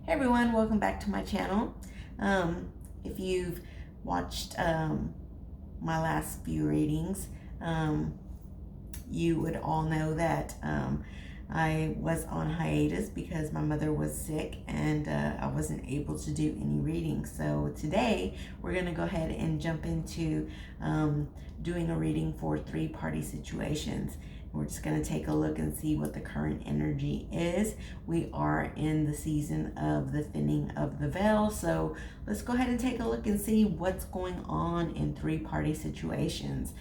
Hey everyone, welcome back to my channel. If you've watched my last few readings, you would all know that I was on hiatus because my mother was sick and I wasn't able to do any readings. So today we're going to go ahead and jump into doing a reading for 3-party situations. We're just going to take a look and see what the current energy is. We are in the season of the thinning of the veil. So let's go ahead and take a look and see what's going on in 3-party situations.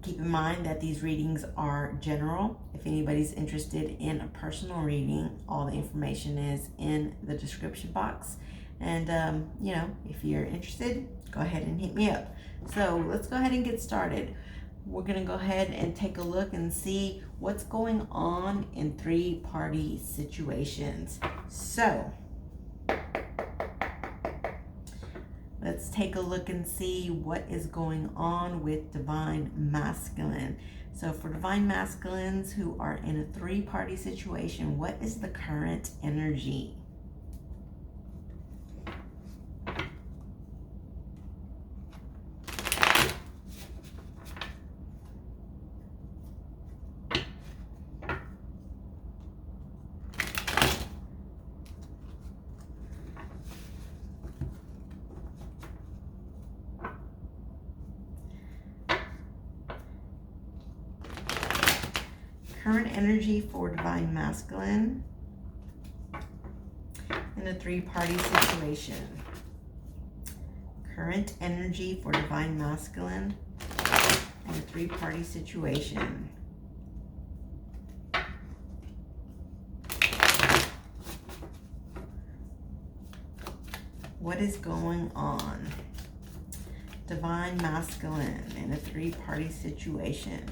Keep in mind that these readings are general. If anybody's interested in a personal reading, all the information is in the description box. And, if you're interested, go ahead and hit me up. So let's go ahead and get started. We're going to go ahead and take a look and see what's going on in 3-party situations. So let's take a look and see what is going on with Divine Masculine. So for Divine Masculines who are in a 3-party situation, what is the current energy? Current energy for Divine Masculine in a 3-party situation. Current energy for Divine Masculine in a 3-party situation. What is going on? Divine Masculine in a 3-party situation.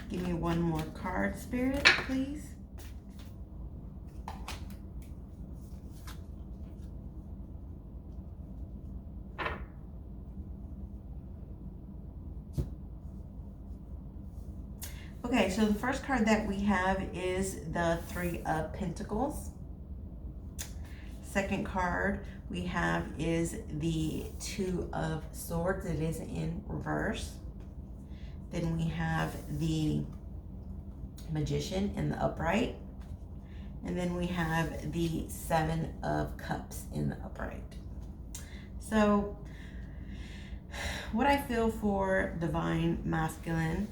Give me one more card, Spirit, please. Okay, so the first card that we have is the 3 of Pentacles. Second card we have is the 2 of Swords. It is in reverse. Then we have the Magician in the upright. And then we have the 7 of Cups in the upright. So what I feel for Divine Masculine,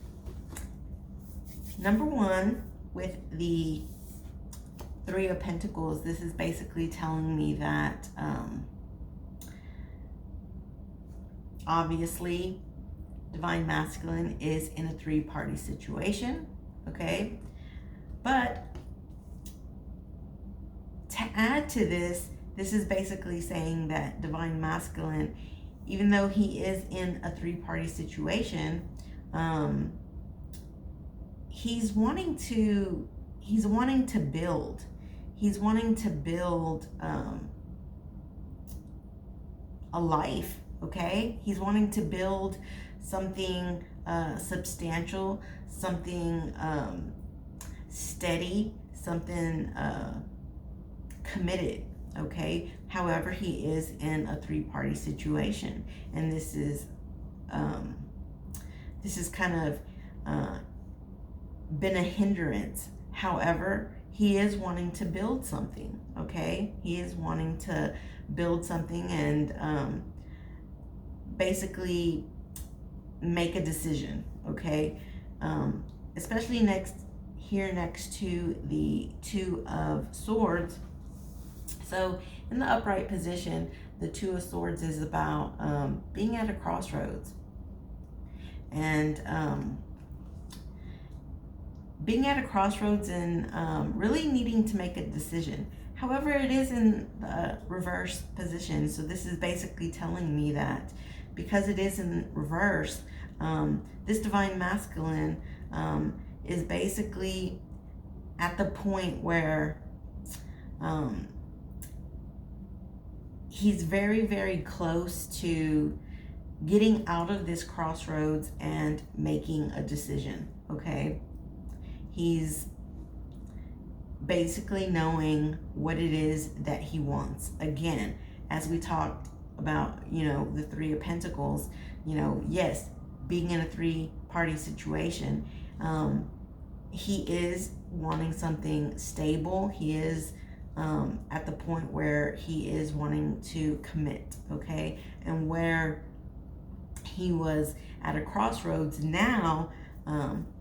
number one, with the 3 of Pentacles, this is basically telling me that obviously Divine Masculine is in a 3-party situation, okay? But to add to this, this is basically saying that Divine Masculine, even though he is in a 3-party situation, he's wanting to build. He's wanting to build a life, okay? He's wanting to build something substantial, something steady, something committed, okay? However, he is in a 3-party situation, and this is kind of been a hindrance. However, he is wanting to build something, okay? He is wanting to build something and basically make a decision, okay? Especially next to the 2 of Swords. So in the upright position, the 2 of Swords is about being at a crossroads. And being at a crossroads and really needing to make a decision. However, it is in the reverse position. So this is basically telling me that because it is in reverse, this divine masculine is basically at the point where he's very, very close to getting out of this crossroads and making a decision, okay? He's basically knowing what it is that he wants. Again, as we talked about, the Three of Pentacles, yes, being in a three-party situation, he is wanting something stable. He is at the point where he is wanting to commit, okay? And where he was at a crossroads, now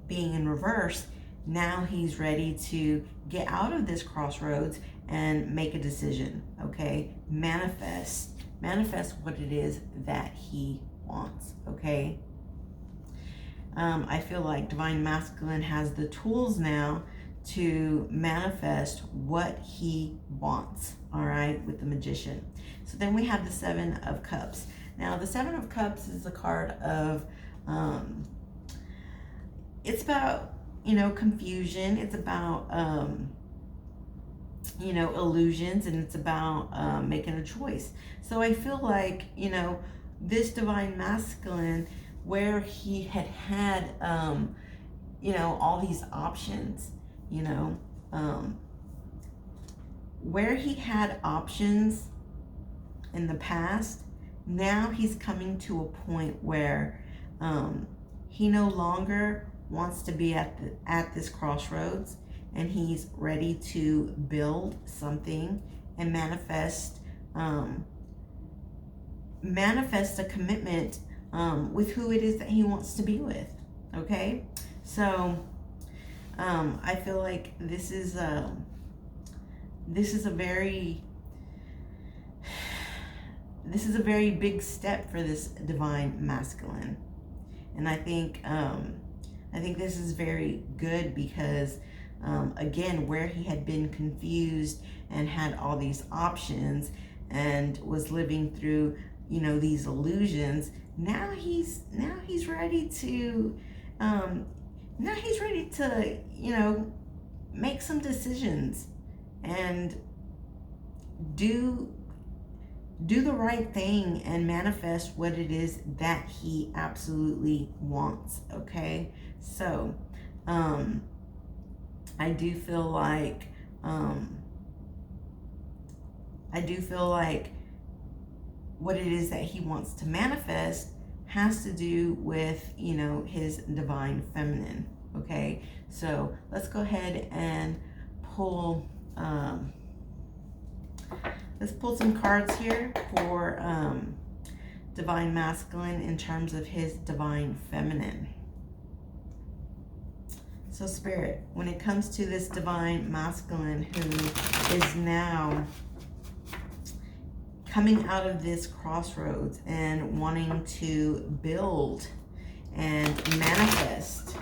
being in reverse, now he's ready to get out of this crossroads and make a decision, okay? Manifest what it is that he wants, okay? I feel like divine masculine has the tools now to manifest what he wants, all right, with the Magician. So then we have the Seven of Cups. Now, the Seven of Cups is a card of, it's about, confusion. It's about, illusions, and it's about making a choice. So I feel like, this divine masculine, where he had all these options, where he had options in the past, now he's coming to a point where he no longer wants to be at this crossroads, and he's ready to build something and manifest a commitment with who it is that he wants to be with. Okay, so I feel like this is a very big step for this divine masculine, and I think this is very good because again, where he had been confused and had all these options and was living through these illusions, now he's ready to make some decisions and do the right thing and manifest what it is that he absolutely wants. Okay, so I do feel like what it is that he wants to manifest has to do with his divine feminine. Okay, so let's go ahead and pull some cards here for divine masculine in terms of his divine feminine. So Spirit, when it comes to this divine masculine who is now coming out of this crossroads and wanting to build and manifest,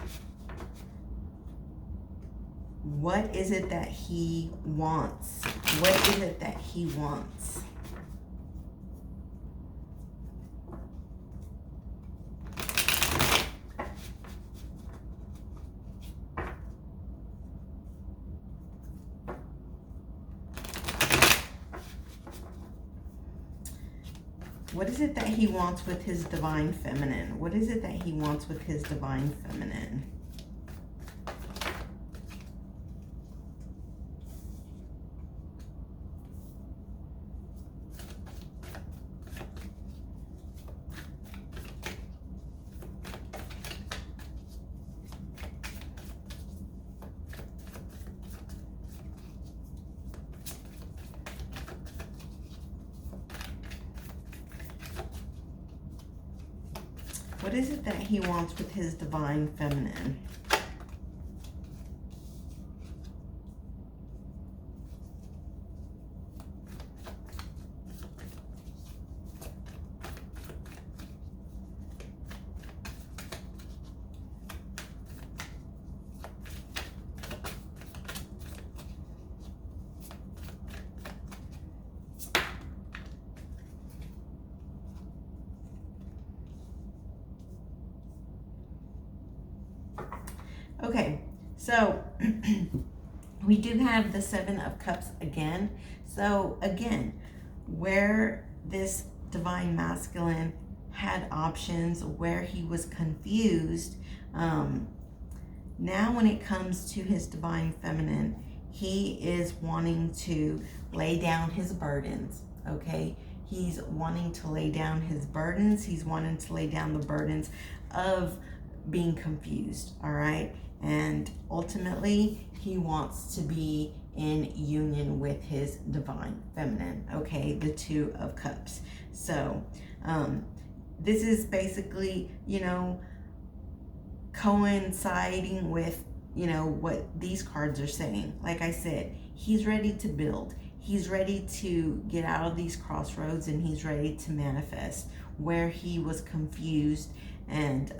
what is it that he wants? What is it that he wants? What is it that he wants with his divine feminine? What is it that he wants with his divine feminine? What is it that he wants with his divine feminine? Okay, so we do have the Seven of Cups again. So again, where this divine masculine had options, where he was confused, now when it comes to his divine feminine, he is wanting to lay down his burdens, okay? He's wanting to lay down his burdens. He's wanting to lay down the burdens of being confused, all right? And ultimately, he wants to be in union with his divine feminine, okay? The Two of Cups. So, this is basically, coinciding with, what these cards are saying. Like I said, he's ready to build. He's ready to get out of these crossroads, and he's ready to manifest where he was confused and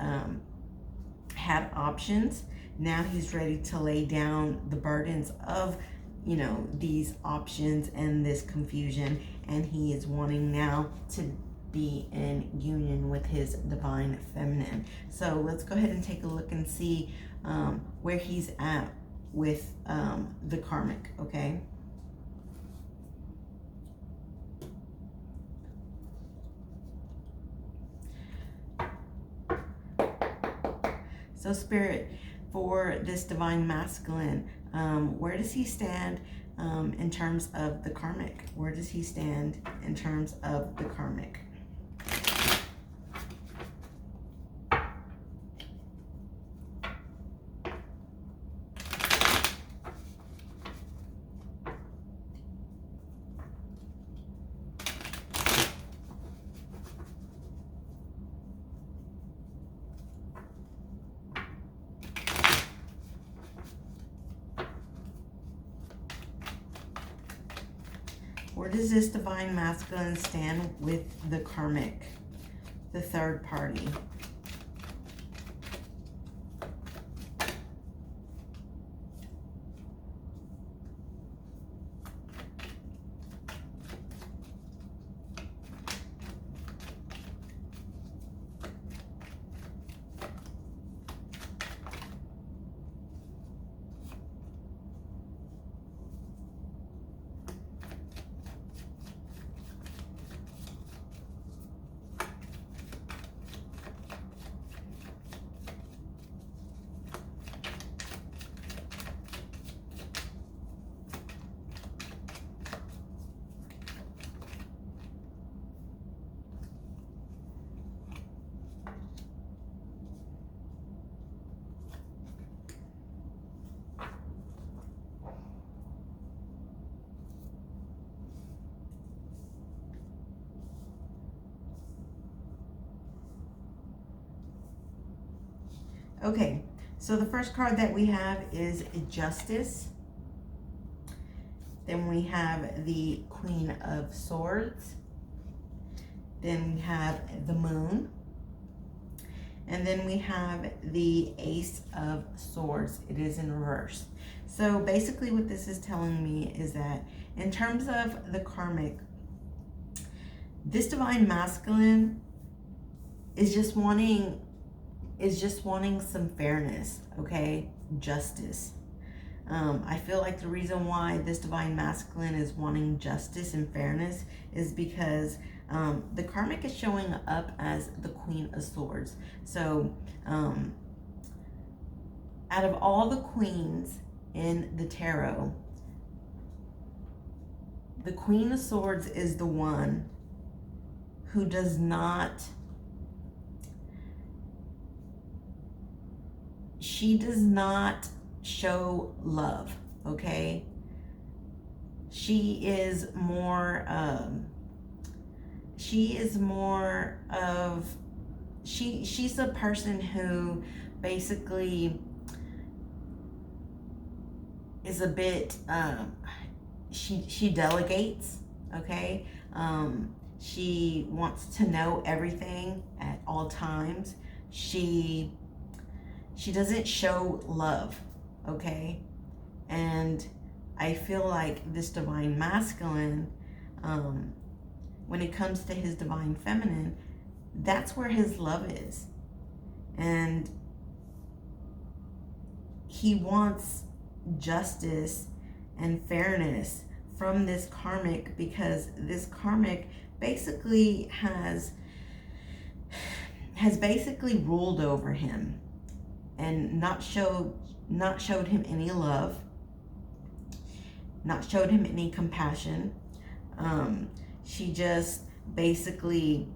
had options. Now he's ready to lay down the burdens of, these options and this confusion, and he is wanting now to be in union with his divine feminine. So let's go ahead and take a look and see where he's at with the karmic, okay? So Spirit, for this divine masculine, where does he stand in terms of the karmic? Where does he stand in terms of the karmic? Where does this divine masculine stand with the karmic, the third party? Okay, so the first card that we have is Justice. Then we have the Queen of Swords. Then we have the Moon. And then we have the Ace of Swords. It is in reverse. So basically what this is telling me is that in terms of the karmic, this divine masculine is just wanting some fairness, okay? Justice. I feel like the reason why this divine masculine is wanting justice and fairness is because the karmic is showing up as the Queen of Swords. So out of all the queens in the tarot, the Queen of Swords is the one who does not, she does not show love, okay? She's a person who basically is a bit, she delegates, okay? She wants to know everything at all times. She doesn't show love, okay? And I feel like this divine masculine, when it comes to his divine feminine, that's where his love is. And he wants justice and fairness from this karmic, because this karmic basically has basically ruled over him and not showed him any love, not showed him any compassion. She just basically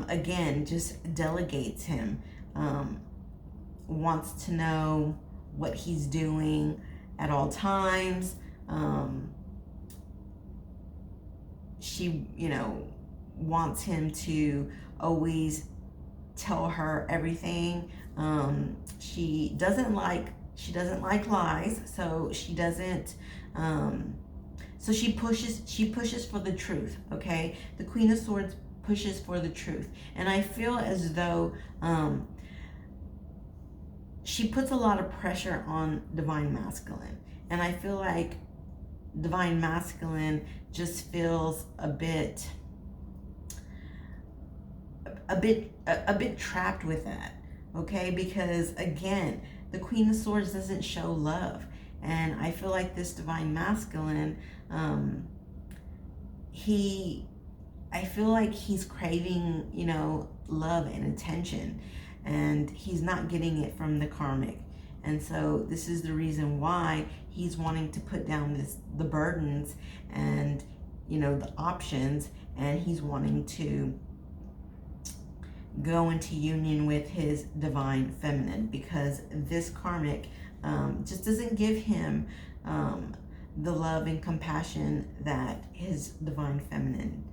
again, just delegates him, wants to know what he's doing at all times. She, wants him to always tell her everything. She doesn't like lies, so she doesn't. So she pushes for the truth. Okay, the Queen of Swords pushes for the truth, and I feel as though she puts a lot of pressure on Divine Masculine, and I feel like Divine Masculine just feels a bit trapped with that. Okay, because again, the Queen of Swords doesn't show love, and I feel like this Divine Masculine, I feel like he's craving, love and attention, and he's not getting it from the karmic. And so this is the reason why he's wanting to put down the burdens and, the options, and he's wanting to go into union with his divine feminine, because this karmic just doesn't give him the love and compassion that his divine feminine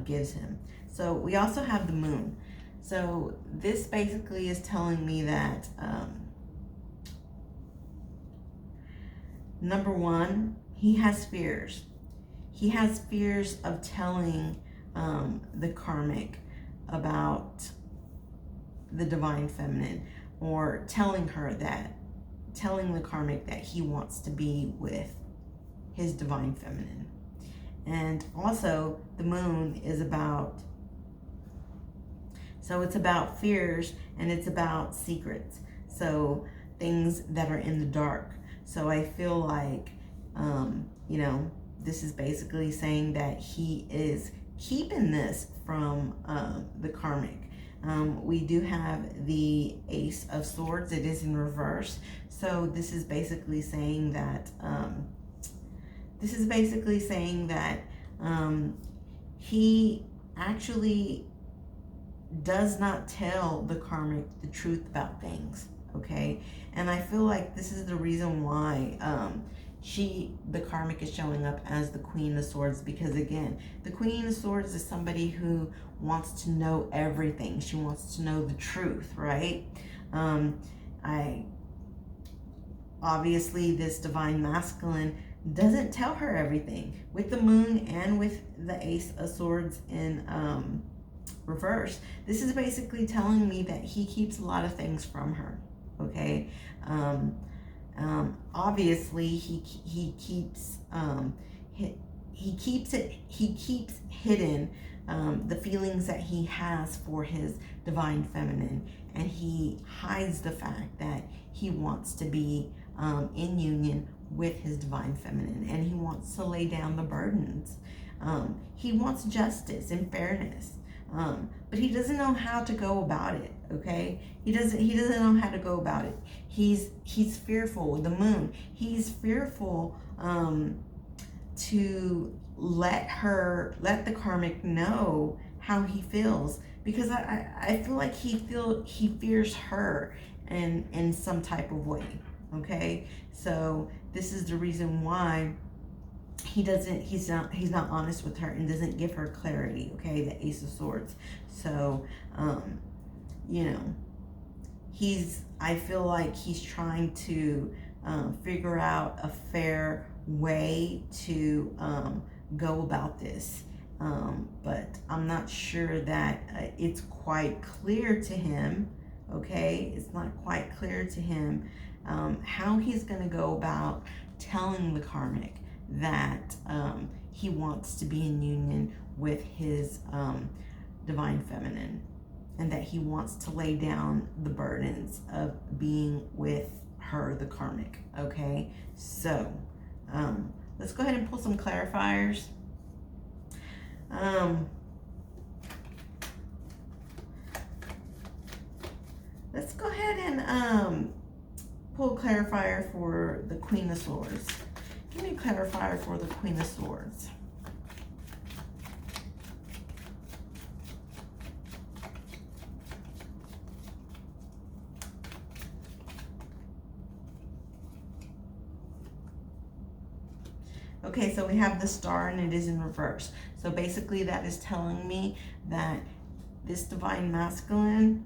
gives him. So we also have the moon. So this basically is telling me that number one, he has fears. He has fears of telling the karmic about the divine feminine, or telling the karmic that he wants to be with his divine feminine. And also the moon is about, so it's about fears, and it's about secrets, so things that are in the dark. So I feel like this is basically saying that he is keeping this from the karmic. We do have the Ace of Swords. It is in reverse. So this is basically saying that he actually does not tell the karmic the truth about things. Okay, and I feel like this is the reason why the karmic is showing up as the Queen of Swords, because again, the Queen of Swords is somebody who wants to know everything. She wants to know the truth, right? Obviously this Divine Masculine doesn't tell her everything. With the moon and with the Ace of Swords in reverse, this is basically telling me that he keeps a lot of things from her. Okay, obviously he keeps hidden the feelings that he has for his divine feminine, and he hides the fact that he wants to be in union with his divine feminine, and he wants to lay down the burdens. He wants justice and fairness, but he doesn't know how to go about it. Okay, he doesn't know how to go about it. He's fearful with the moon. He's fearful to let the karmic know how he feels, because I feel like he fears her in some type of way. Okay, so this is the reason why he's not honest with her and doesn't give her clarity. Okay, the Ace of Swords. So I feel like he's trying to figure out a fair way to go about this, but I'm not sure that it's quite clear to him. Okay, it's not quite clear to him how he's going to go about telling the karmic that he wants to be in union with his divine feminine. and that he wants to lay down the burdens of being with her, the karmic. Okay, so let's go ahead and pull some clarifiers. Let's go ahead and pull a clarifier for the Queen of Swords. Give me a clarifier for the Queen of Swords. Okay, so we have the Star and it is in reverse. So basically that is telling me that this Divine Masculine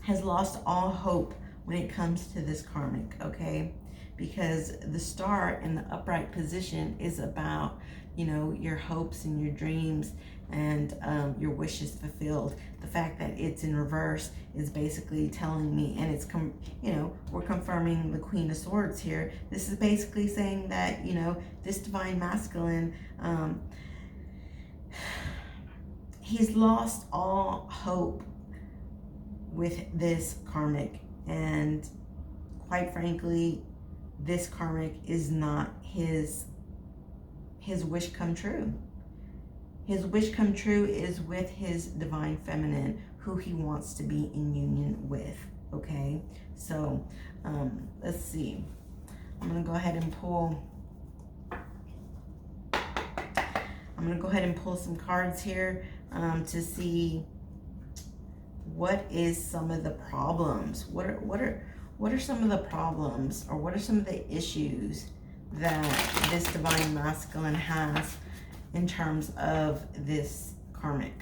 has lost all hope when it comes to this karmic, okay? Because the Star in the upright position is about, you know, your hopes and your dreams and your wishes fulfilled. The fact that it's in reverse is basically telling me, and it's, you know, we're confirming the Queen of Swords here. This is basically saying that, you know, this Divine Masculine, he's lost all hope with this karmic, and quite frankly, this karmic is not his wish come true. His wish come true is with his divine feminine, who he wants to be in union with. Okay, so let's see. I'm gonna go ahead and pull. I'm gonna go ahead and pull some cards here to see what is some of the problems. What are some of the problems, or what are some of the issues that this Divine Masculine has in terms of this karmic?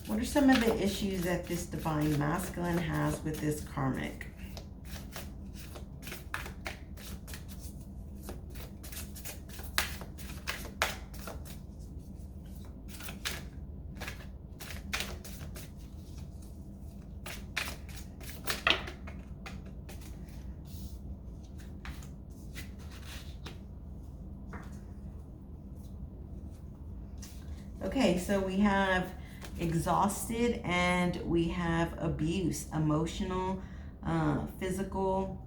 What are some of the issues that this Divine Masculine has with this karmic? Okay, so we have exhausted and we have abuse, emotional, physical.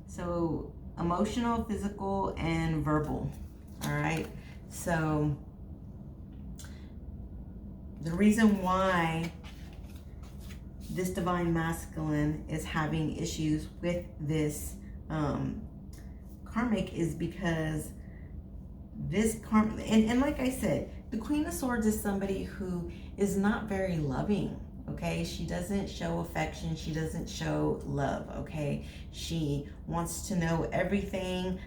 So emotional, physical, and verbal. All right, so the reason why this Divine Masculine is having issues with this karmic is because this karma, and like I said, the Queen of Swords is somebody who is not very loving. Okay, she doesn't show affection, she doesn't show love. Okay, she wants to know everything.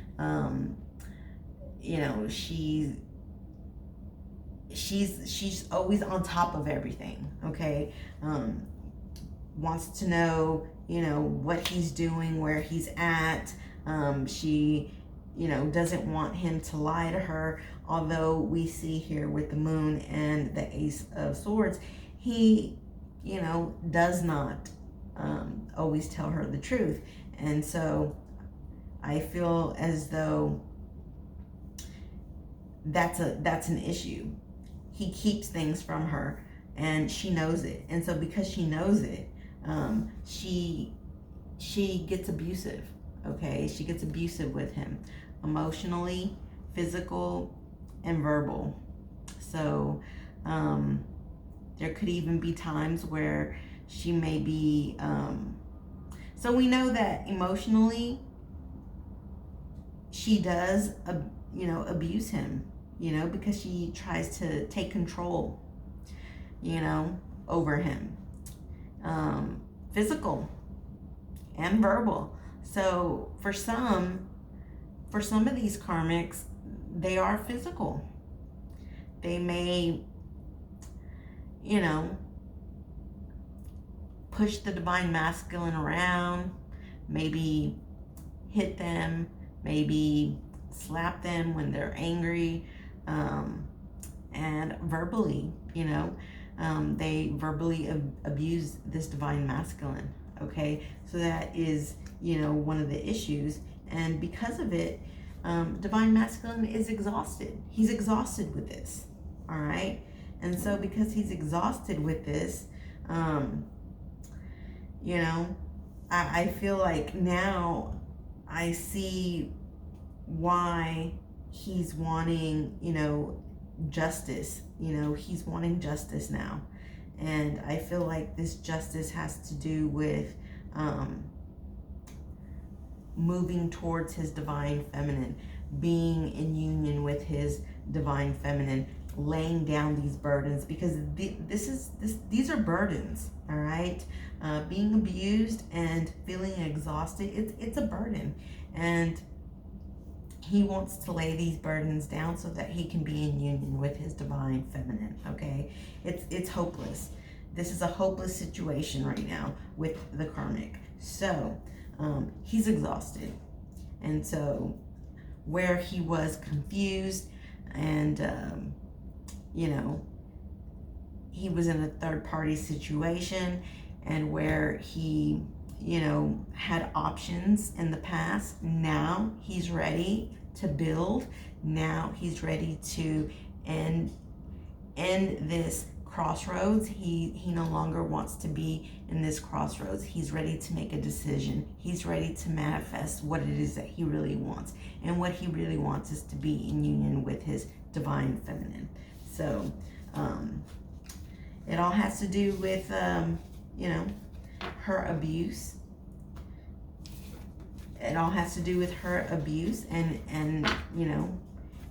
You know, she's always on top of everything. Okay, wants to know, you know, what he's doing, where he's at. She, you know, doesn't want him to lie to her, although we see here with the Moon and the Ace of Swords, he, you know, does not always tell her the truth. And so I feel as though that's an issue. He keeps things from her and she knows it. And so because she knows it, she gets abusive. Okay, she gets abusive with him, emotionally, physical, and verbal. So there could even be times where she may be, so we know that emotionally she does, you know, abuse him, you know, because she tries to take control, you know, over him. Physical and verbal. So for some of these karmics, they are physical. They may, you know, push the divine masculine around, maybe hit them, maybe slap them when they're angry, and verbally, they verbally abuse this divine masculine. Okay, so that is, one of the issues, and because of it, divine masculine is exhausted. He's exhausted with this. All right, and so because he's exhausted with this, I feel like now I see why he's wanting, justice. He's wanting justice now. And I feel like this justice has to do with moving towards his divine feminine, being in union with his divine feminine, laying down these burdens, because these are burdens. All right, being abused and feeling exhausted, it's a burden, and he wants to lay these burdens down so that he can be in union with his divine feminine. Okay, it's hopeless. This is a hopeless situation right now with the karmic. So he's exhausted, and so where he was confused and he was in a third party situation, and where he had options in the past, now he's ready to build. Now he's ready to end this crossroads. He no longer wants to be in this crossroads. He's ready to make a decision. He's ready to manifest what it is that he really wants, and what he really wants is to be in union with his divine feminine. So it all has to do with her abuse. It all has to do with her abuse, and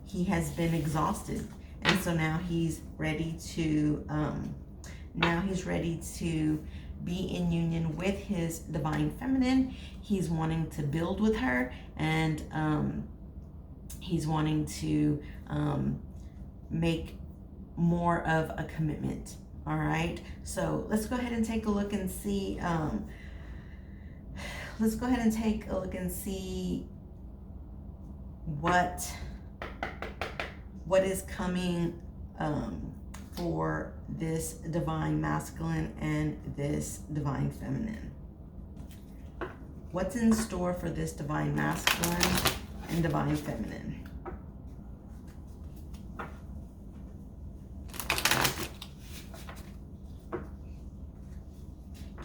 he has been exhausted, and so now he's ready to be in union with his divine feminine. He's wanting to build with her, and he's wanting to make more of a commitment. All right, so let's go ahead and take a look and see. Let's go ahead and take a look and see what is coming for this divine masculine and this divine feminine. What's in store for this divine masculine and divine feminine?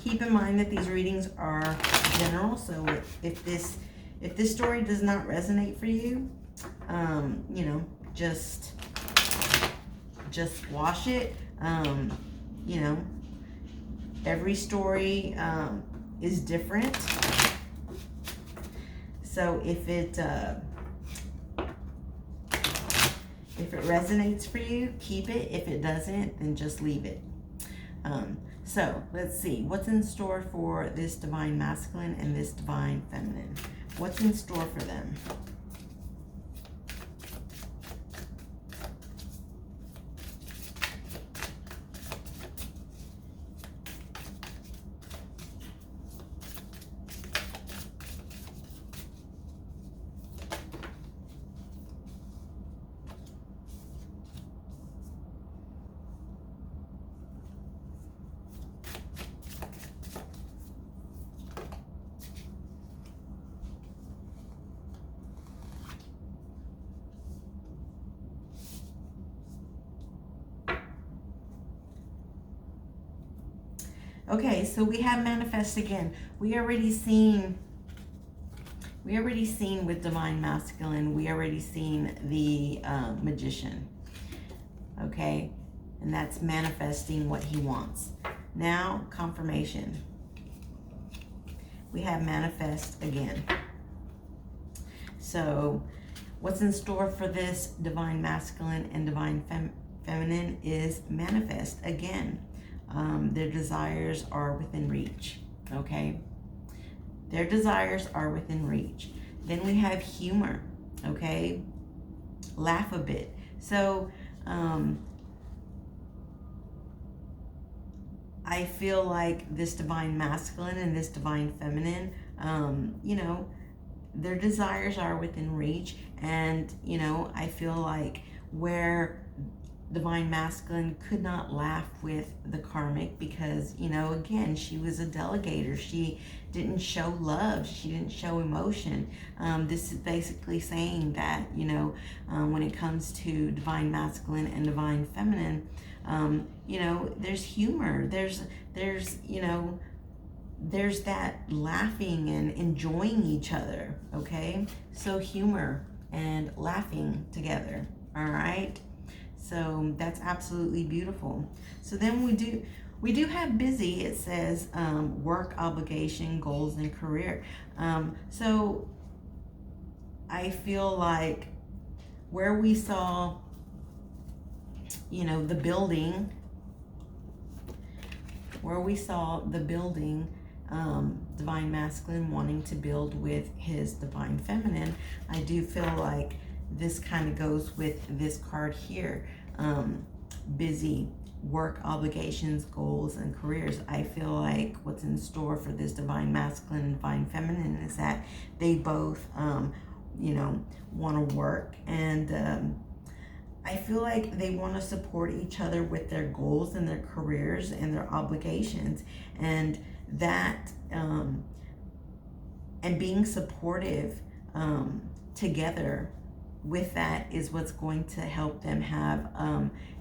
Keep in mind that these readings are general, so if this story does not resonate for you, just wash it. Every story is different. So if it resonates for you, keep it. If it doesn't, then just leave it. So let's see what's in store for this divine masculine and this divine feminine. What's in store for them? Okay, so we have manifest again. We already seen with divine masculine, we already seen the magician. Okay, and that's manifesting what he wants. Now, confirmation. We have manifest again. So what's in store for this divine masculine and divine feminine is manifest again. Their desires are within reach. Okay, their desires are within reach. Then we have humor. Okay, laugh a bit. So I feel like this divine masculine and this divine feminine, their desires are within reach. And, I feel like where divine masculine could not laugh with the karmic because, again, she was a delegator. She didn't show love. She didn't show emotion. This is basically saying that, when it comes to divine masculine and divine feminine, there's humor. There's that laughing and enjoying each other, okay? So humor and laughing together, all right? So that's absolutely beautiful. So then we do have busy. It says work, obligation, goals, and career. So I feel like where we saw, the building, divine masculine wanting to build with his divine feminine, I do feel like this kind of goes with this card here. Busy, work, obligations, goals, and careers. I feel like what's in store for this divine masculine and divine feminine is that they both, want to work, and I feel like they want to support each other with their goals and their careers and their obligations, and that, and being supportive together with that is what's going to help them have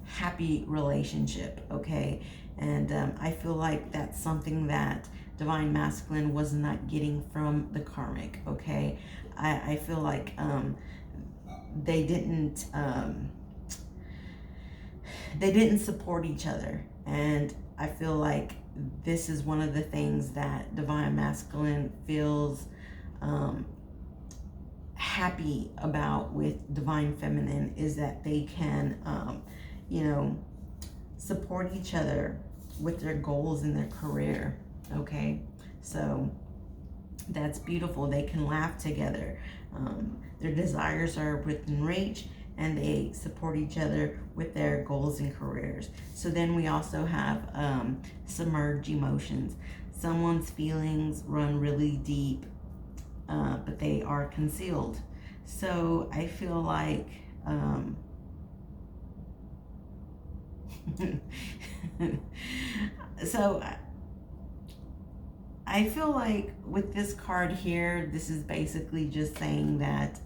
happy relationship, okay? And I feel like that's something that divine masculine was not getting from the karmic, okay? I feel like they didn't support each other, and I feel like this is one of the things that divine masculine feels happy about with divine feminine is that they can support each other with their goals and their career, okay? So that's beautiful. They can laugh together. Their desires are within reach, and they support each other with their goals and careers. So then we also have submerged emotions. Someone's feelings run really deep, but they are concealed. So I feel like so I feel like with this card here, this is basically just saying that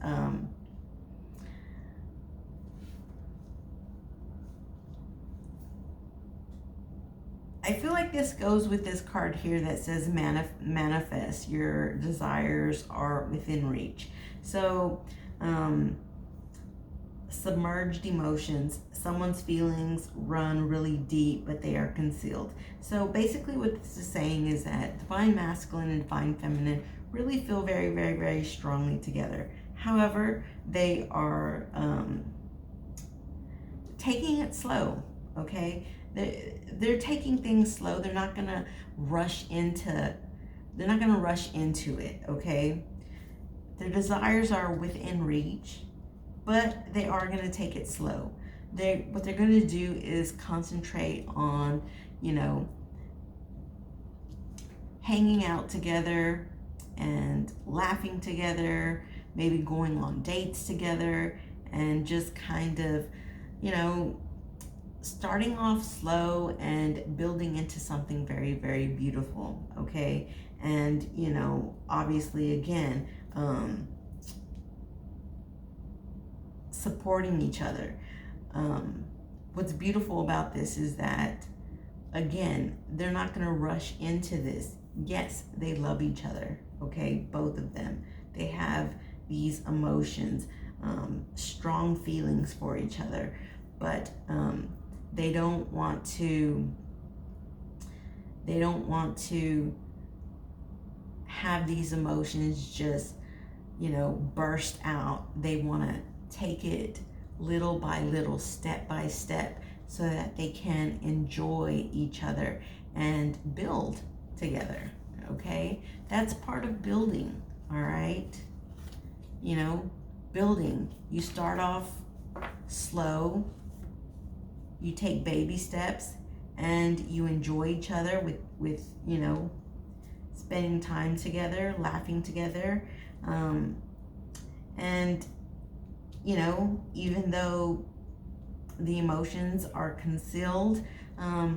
I feel like this goes with this card here that says manifest. Your desires are within reach. So submerged emotions. Someone's feelings run really deep, but they are concealed. So basically what this is saying is that divine masculine and divine feminine really feel very, very, very strongly together. However, they are taking it slow, okay? They're taking things slow. They're not gonna rush into it, okay? Their desires are within reach, but they are gonna take it slow. What they're gonna do is concentrate on, hanging out together and laughing together, maybe going on dates together, and just kind of, starting off slow and building into something very, very beautiful, okay? And, obviously, again, supporting each other. What's beautiful about this is that, again, they're not going to rush into this. Yes, they love each other, okay? Both of them. They have these emotions, strong feelings for each other, but they don't want to have these emotions just, burst out. They want to take it little by little, step by step, so that they can enjoy each other and build together, okay? That's part of building, all right? Building. You start off slow, you take baby steps and you enjoy each other with you know, spending time together, laughing together, and you know, even though the emotions are concealed, I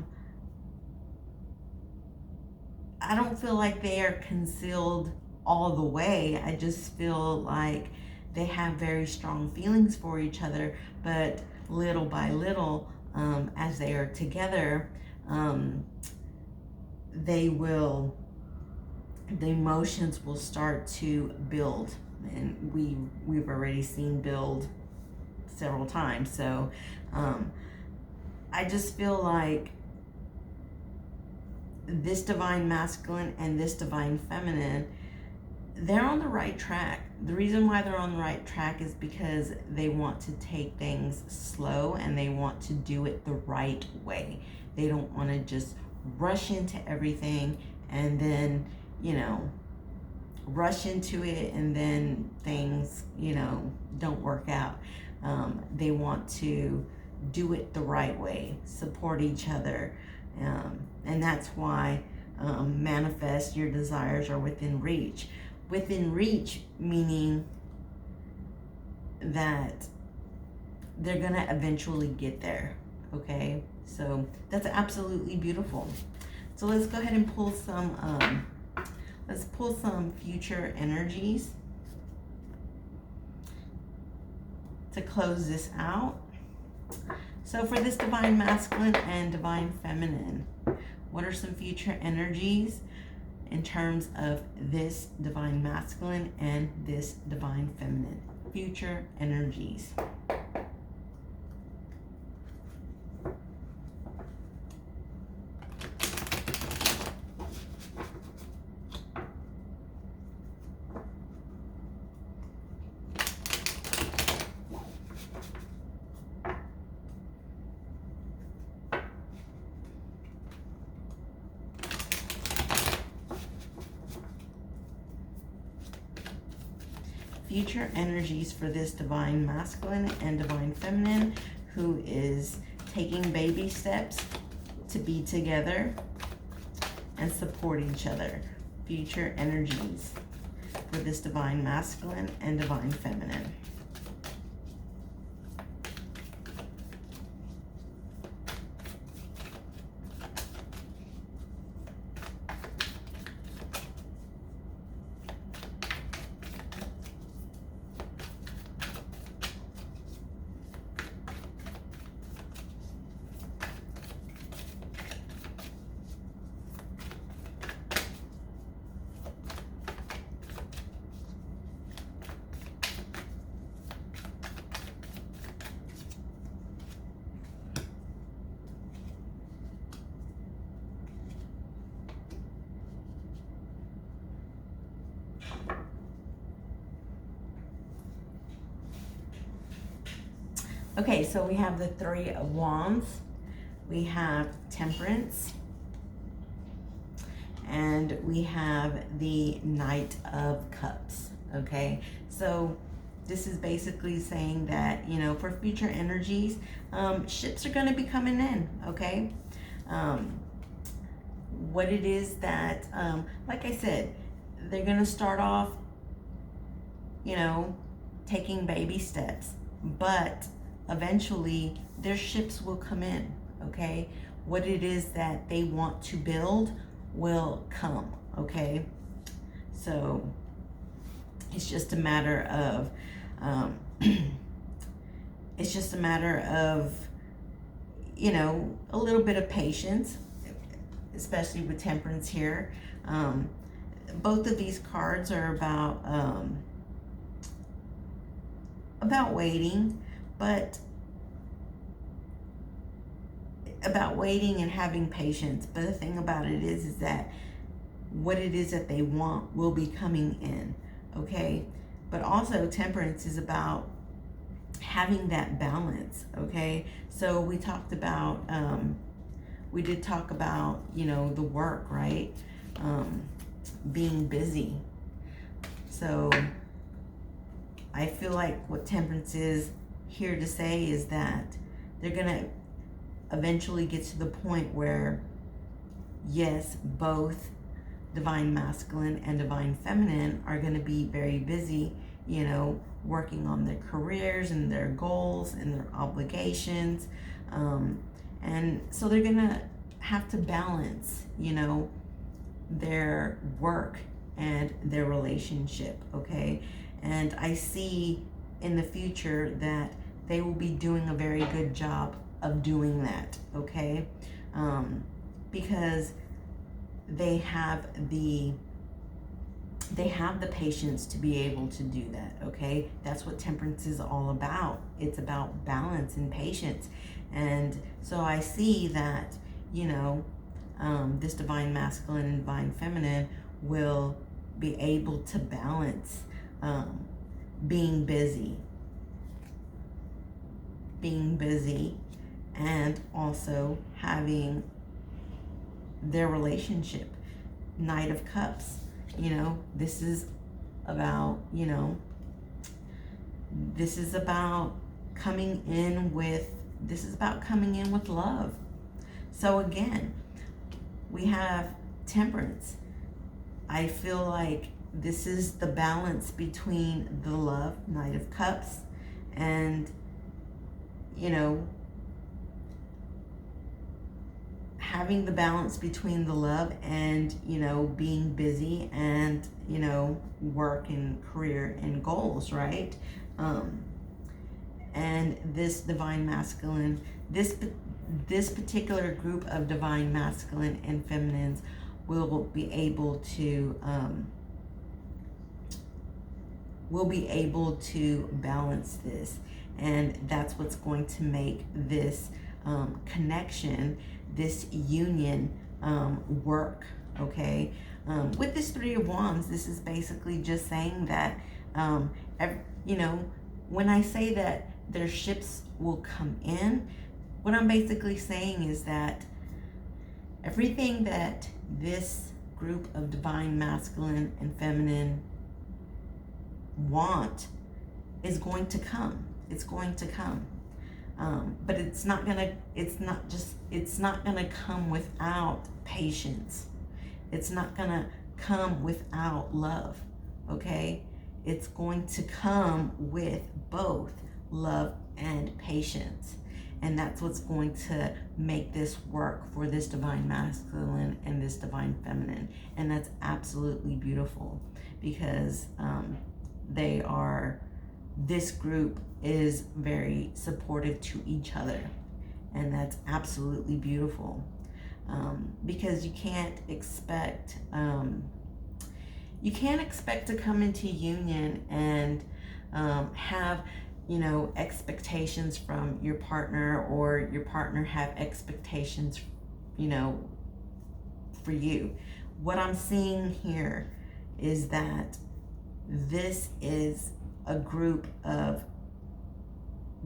don't feel like they are concealed all the way. I just feel like they have very strong feelings for each other, but little by little, as they are together, they will, the emotions will start to build, and we've already seen build several times. So I just feel like this divine masculine and this divine feminine, they're on the right track. The reason why they're on the right track is because they want to take things slow and they want to do it the right way. They don't want to just rush into everything and then, you know, rush into it and then things, you know, don't work out. They want to do it the right way, support each other. And that's why manifest your desires are within reach. Within reach meaning that they're gonna eventually get there. Okay, so that's absolutely beautiful. So let's go ahead and pull some future energies to close this out. So for this divine masculine and divine feminine, what are some future energies in terms of this divine masculine and this divine feminine? Future energies. Future energies for this divine masculine and divine feminine who is taking baby steps to be together and support each other. Future energies for this divine masculine and divine feminine. Okay, so we have the Three of Wands, we have Temperance, and we have the Knight of Cups. Okay, so this is basically saying that, you know, for future energies, ships are going to be coming in. Okay, what it is that, like I said, they're going to start off, you know, taking baby steps, but eventually their ships will come in. Okay, what it is that they want to build will come. Okay, so it's just a matter of it's just a matter of, you know, a little bit of patience, especially with Temperance here. Both of these cards are about waiting, but about waiting and having patience. But the thing about it is that what it is that they want will be coming in. Okay, but also Temperance is about having that balance. Okay, so we talked about we did talk about, you know, the work, right? Being busy. So I feel like what Temperance is here to say is that they're gonna eventually get to the point where, yes, both divine masculine and divine feminine are going to be very busy, working on their careers and their goals and their obligations. And so they're going to have to balance, their work and their relationship, okay? And I see in the future that they will be doing a very good job of doing that, okay? Because they have the patience to be able to do that, okay? That's what temperance is all about. It's about balance and patience. And so I see that, this divine masculine and divine feminine will be able to balance being busy, and also having their relationship. Knight of Cups, this is about, this is about coming in with love. So again, we have temperance. I feel like this is the balance between the love, Knight of Cups, and having the balance between the love and being busy and work and career and goals, right? And this divine masculine, this particular group of divine masculine and feminines will be able to balance this, and that's what's going to make this connection, this union work, okay? With this Three of Wands, this is basically just saying that when I say that their ships will come in, what I'm basically saying is that everything that this group of divine masculine and feminine want is going to come. It's going to come. But it's not gonna come without patience. It's not gonna come without love, okay? It's going to come with both love and patience. And that's what's going to make this work for this divine masculine and this divine feminine. And that's absolutely beautiful, because this group is very supportive to each other. And that's absolutely beautiful. Because you can't expect to come into union and have expectations from your partner, or your partner have expectations for you. What I'm seeing here is that this is a group of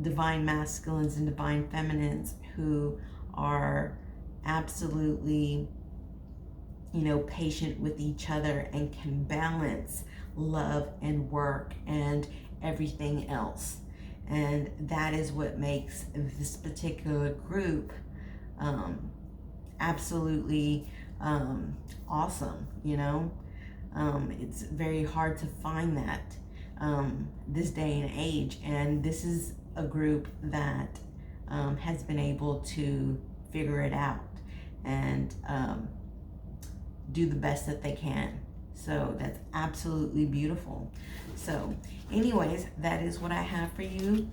divine masculines and divine feminines who are absolutely patient with each other and can balance love and work and everything else. And that is what makes this particular group absolutely awesome. It's very hard to find that this day and age, and this is a group that has been able to figure it out and do the best that they can. So that's absolutely beautiful. So anyways, that is what I have for you.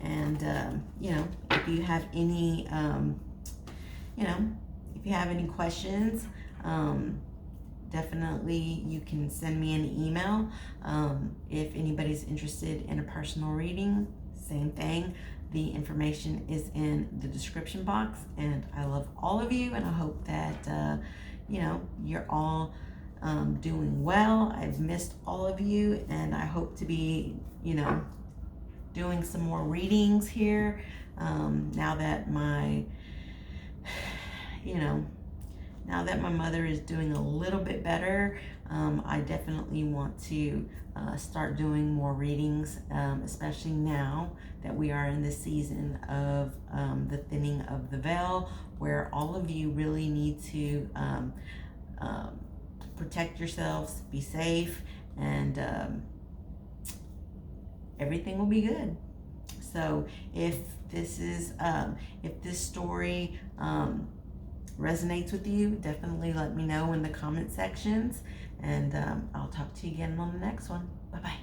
And if you have any questions, definitely you can send me an email. If anybody's interested in a personal reading, same thing. The information is in the description box. And I love all of you, and I hope that you're all doing well. I've missed all of you, and I hope to be doing some more readings here now that my now that my mother is doing a little bit better, I definitely want to start doing more readings, especially now that we are in the season of the thinning of the veil, where all of you really need to protect yourselves, be safe, and everything will be good. So if this story resonates with you, definitely let me know in the comment sections, and I'll talk to you again on the next one. Bye bye.